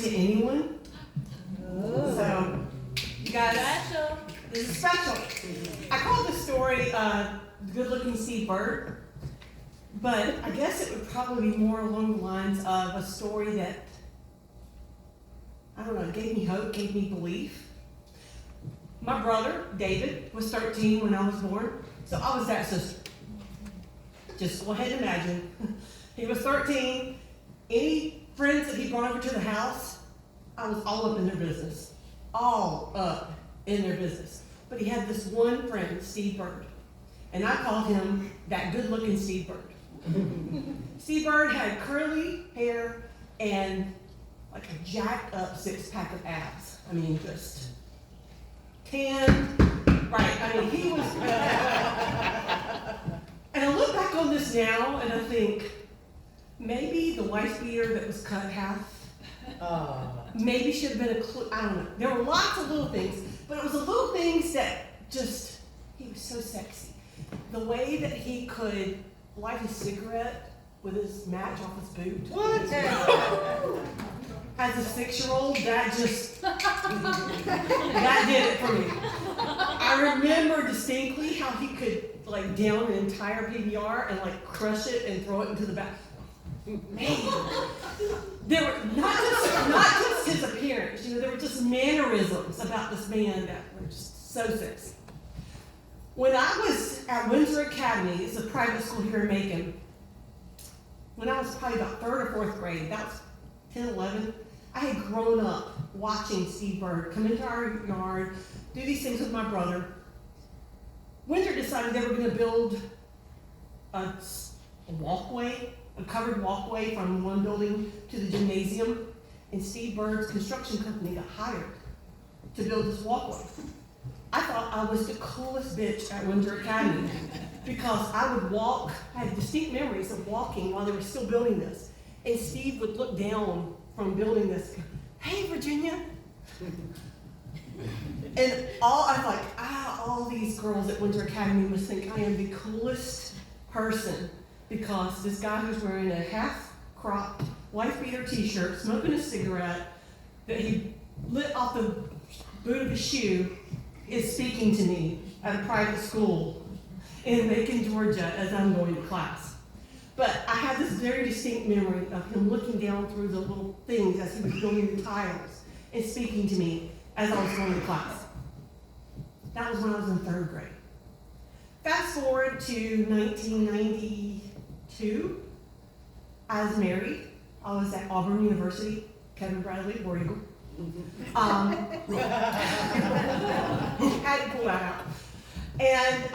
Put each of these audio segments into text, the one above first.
to anyone. So, you guys, Special. this is special. I call this story Good Looking Steve Bird, but I guess it would probably be more along the lines of a story that, I don't know, gave me hope, gave me belief. My brother, David, was 13 when I was born, so I was that sister. Just go ahead and imagine. He was 13. Any friends that he brought over to the house, I was all up in their business. All up in their business. But he had this one friend, Steve Bird. And I called him that good-looking Steve Bird. Steve Bird had curly hair and like a jacked up six-pack of abs. I mean, just tan, right, I mean, he was, and I look back on this now and I think, maybe the wife beater that was cut half, maybe should have been a clue, I don't know. There were lots of little things, but it was the little things that just, he was so sexy. The way that he could light his cigarette with his match off his boot. What? As a 6-year-old, that just, that did it for me. I remember distinctly how he could like down an entire PBR and like crush it and throw it into the back. Man, there were not just his appearance, you know, there were just mannerisms about this man that were just so sexy. When I was at Windsor Academy, it's a private school here in Macon, when I was probably about 3rd or 4th grade, that was 10, 11, I had grown up watching Steve Bird come into our yard, do these things with my brother. Windsor decided they were going to build a walkway, a covered walkway from one building to the gymnasium, and Steve Bird's construction company got hired to build this walkway. I thought I was the coolest bitch at Windsor Academy because I would walk, I had distinct memories of walking while they were still building this, and Steve would look down from building this, hey Virginia. And I'm like, all these girls at Windsor Academy must think I am the coolest person because this guy who's wearing a half-cropped wife beater t-shirt, smoking a cigarette that he lit off the boot of his shoe is speaking to me at a private school in Macon, Georgia as I'm going to class. But I have this very distinct memory of him looking down through the little things as he was building the tiles and speaking to me as I was going to class. That was when I was in 3rd grade. Fast forward to 1992. I was married. I was at Auburn University, Kevin Bradley, War Eagle. Had to pull that out. And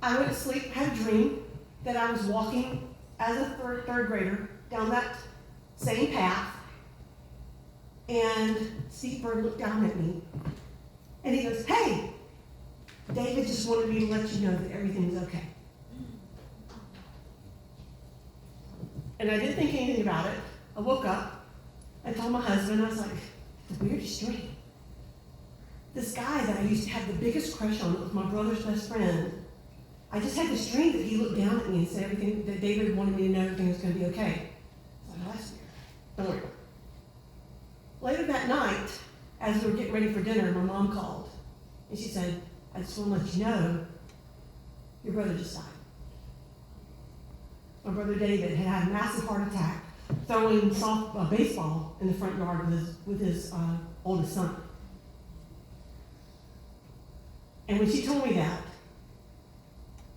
I went to sleep, had a dream that I was walking as a third grader down that same path, and Steve Bird looked down at me, and he goes, hey, David just wanted me to let you know that everything's okay. And I didn't think anything about it. I woke up, I told my husband, I was like, the weirdest dream. This guy that I used to have the biggest crush on, that was my brother's best friend, I just had this dream that he looked down at me and said everything, that David wanted me to know everything was going to be okay. I was like, oh, that's weird. Don't worry. Later that night, as we were getting ready for dinner, my mom called. And she said, I just want to let you know, your brother just died. My brother David had had a massive heart attack throwing baseball in the front yard with his oldest son. And when she told me that,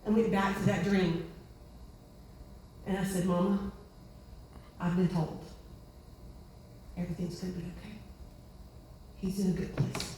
I went back to that dream. And I said, Mama, I've been told everything's going to be okay. He's in a good place.